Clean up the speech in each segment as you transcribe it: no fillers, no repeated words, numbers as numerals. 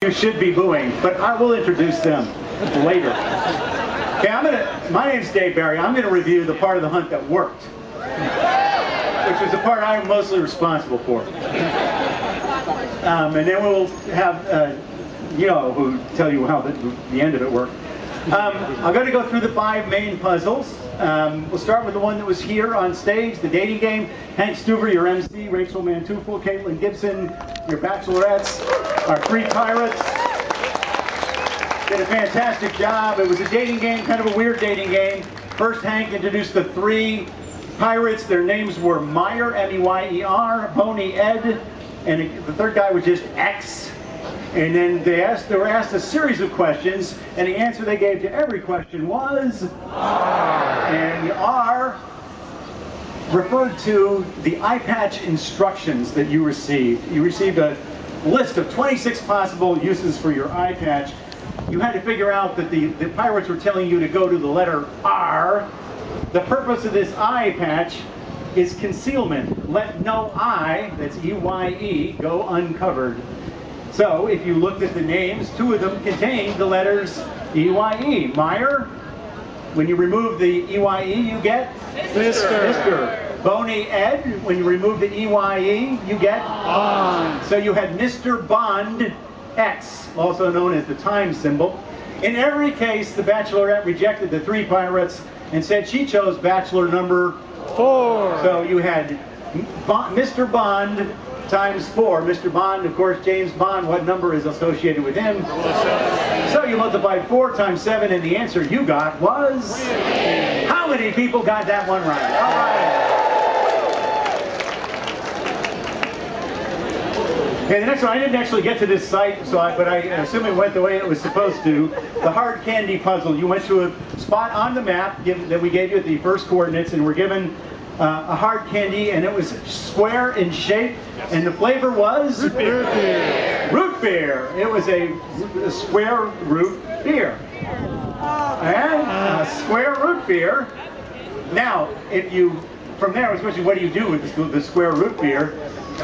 You should be booing, but I will introduce them later. Okay, my name's Dave Barry. I'm gonna review the part of the hunt that worked, which was the part I'm mostly responsible for. And then we'll have who tell you how the end of it worked. I'm going to go through the 5 main puzzles. We'll start with the one that was here on stage, the dating game. Hank Stuver, your MC, Rachel Mantufel, Caitlin Gibson, your bachelorettes, our 3 pirates. Did a fantastic job. It was a dating game, kind of a weird dating game. First, Hank introduced the 3 pirates. Their names were Meyer, M-E-Y-E-R, Boney, Ed, and the third guy was just X. And then they were asked a series of questions, and the answer they gave to every question was R. And the R referred to the eye patch instructions that you received. You received a list of 26 possible uses for your eye patch. You had to figure out that the pirates were telling you to go to the letter R. The purpose of this eye patch is concealment. Let no eye, that's E-Y-E, go uncovered. So if you looked at the names, 2 of them contained the letters E-Y-E. Meyer, when you remove the E-Y-E, you get Mr. Boney, Ed, when you remove the E-Y-E, you get Bond. So you had Mr. Bond X, also known as the time symbol. In every case, the Bachelorette rejected the 3 pirates and said she chose Bachelor number 4. So you had Mr. Bond times 4. Mr. Bond, of course, James Bond, what number is associated with him? 7. So you multiplied 4 times 7, and the answer you got was? 3. How many people got that one right? All right. Okay, the next one, I didn't actually get to this site, but I assume it went the way it was supposed to. The hard candy puzzle. You went to a spot on the map that we gave you at the first coordinates, and were given a hard candy, and it was square in shape, and the flavor was? Root beer. Root beer. It was a square root beer. And square root beer. Now, from there, especially what do you do with the square root beer?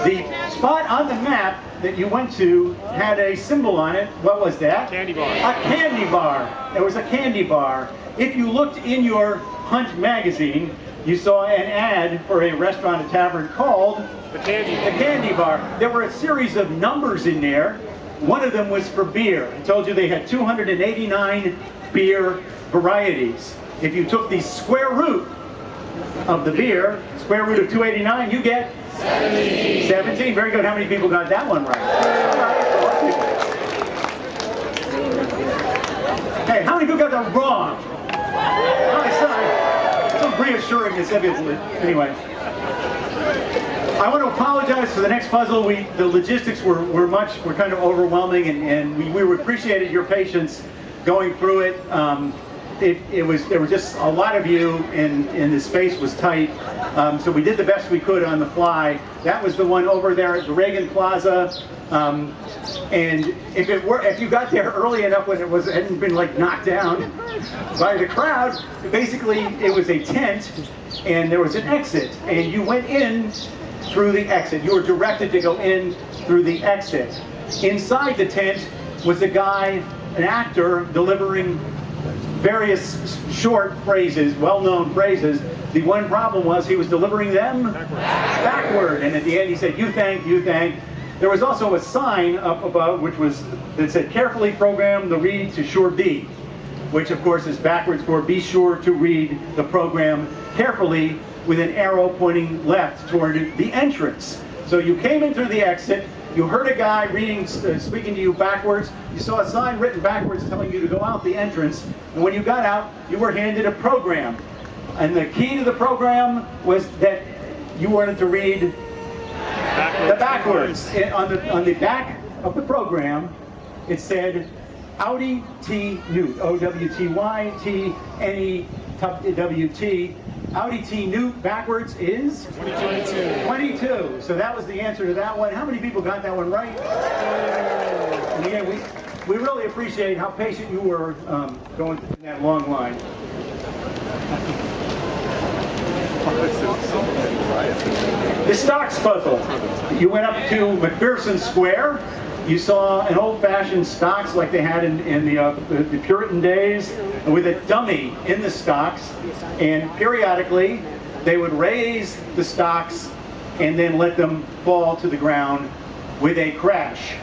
The spot on the map that you went to had a symbol on it. What was that? Candy bar. A candy bar. There was a candy bar. If you looked in your Hunt magazine, you saw an ad for a restaurant, a tavern called The Candy Bar. There were a series of numbers in there. One of them was for beer. I told you they had 289 beer varieties. If you took the square root of the beer, square root of 289, you get 17. 17. Very good. How many people got that one right? Hey, how many people got that wrong? Some reassuring this anyway. I want to apologize for the next puzzle. The logistics were kind of overwhelming, and we appreciated your patience going through it. There were just a lot of you, and the space was tight. So we did the best we could on the fly. That was the one over there at the Reagan Plaza. And if you got there early enough when it hadn't been like knocked down by the crowd, basically it was a tent, and there was an exit, and you went in through the exit. You were directed to go in through the exit. Inside the tent was a guy, an actor, delivering various short phrases, well-known phrases. The one problem was he was delivering them backward, and at the end he said, "You thank, you thank." There was also a sign up above that said, "Carefully program the read to sure B," which of course is backwards for "Be sure to read the program carefully," with an arrow pointing left toward the entrance. So you came in through the exit, you heard a guy speaking to you backwards, you saw a sign written backwards telling you to go out the entrance, and when you got out, you were handed a program. And the key to the program was that you wanted to read the backwards. On the back of the program, it said, Audi T Newt, O-W-T-Y-T-N-E-W-T. Audi T Newt backwards is? 22. So that was the answer to that one. How many people got that one right? And again, we really appreciate how patient you were going through that long line. The stocks puzzle. You went up to McPherson Square, You saw an old-fashioned stocks like they had in the Puritan days, with a dummy in the stocks, and periodically they would raise the stocks and then let them fall to the ground with a crash.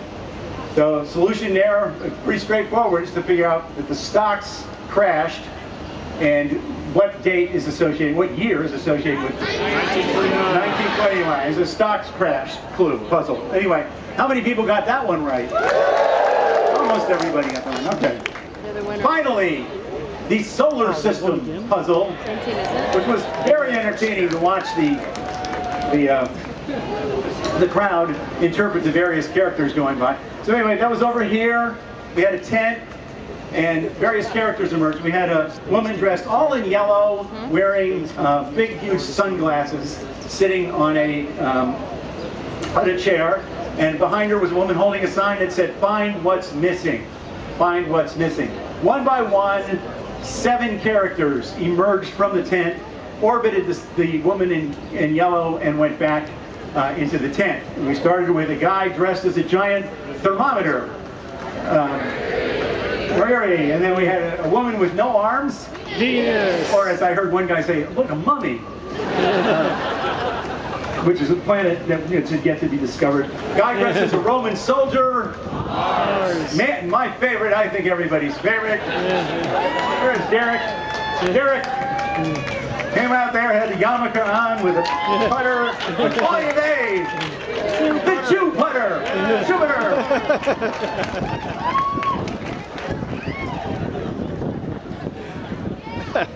So solution there, pretty straightforward, is to figure out that the stocks crashed and what date is associated, what year is associated with 1929. It's a stocks crash clue, puzzle. Anyway, how many people got that one right? Almost everybody got that one, okay. Finally, the solar system puzzle, which was very entertaining to watch the crowd interpret the various characters going by. So anyway, that was over here. We had a tent, and various characters emerged. We had a woman dressed all in yellow, wearing big, huge sunglasses, sitting on a chair, and behind her was a woman holding a sign that said, "Find what's missing. Find what's missing." One by one, 7 characters emerged from the tent, orbited the woman in yellow, and went back into the tent. And we started with a guy dressed as a giant thermometer. And then we had a woman with no arms, Venus. or as I heard one guy say, look, a mummy, which is a planet that is yet to be discovered. Guy dressed as a Roman soldier. Mars. Man, my favorite, I think everybody's favorite. Where's Derek? Derek came out there, had the yarmulke on with a putter. What call you they? The Jew putter. Jupiter.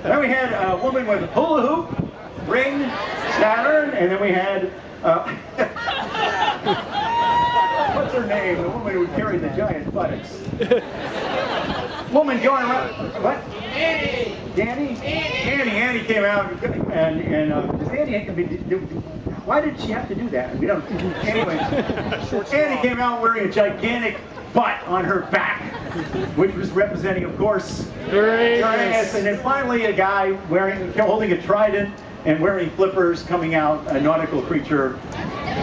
Then we had a woman with a hula hoop, ring, Saturn, and then we had, what's her name? The woman who carried the giant buttocks. Woman going around, what? Annie. Danny? Annie came out, and does Annie, why did she have to do that? We don't, anyway. Annie came out wearing a gigantic butt on her back, which was representing, of course, Uranus. And then finally a guy holding a trident and wearing flippers coming out, a nautical creature,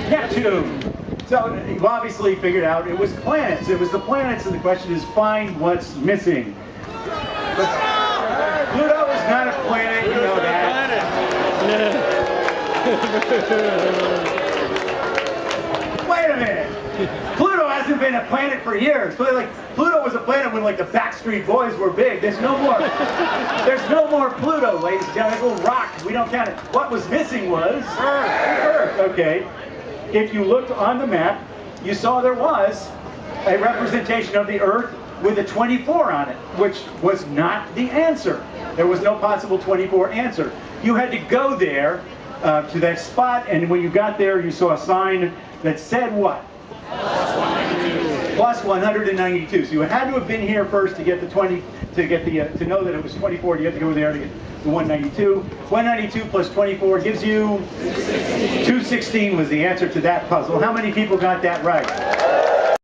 Neptune. So you obviously figured out it was planets. It was the planets, and the question is find what's missing. But Pluto is not a planet, you know that. Wait a minute. Pluto hasn't been a planet for years. Pluto was a planet when like the Backstreet Boys were big. There's no more. There's no more Pluto, ladies and gentlemen. It's a little rock. We don't count it. What was missing was Earth. Okay. If you looked on the map, you saw there was a representation of the Earth with a 24 on it, which was not the answer. There was no possible 24 answer. You had to go there to that spot, and when you got there, you saw a sign that said what? Plus 192. So you had to have been here first to get the 20, to know that it was 24. You have to go there to get the 192. 192 plus 24 gives you 216 was the answer to that puzzle. How many people got that right?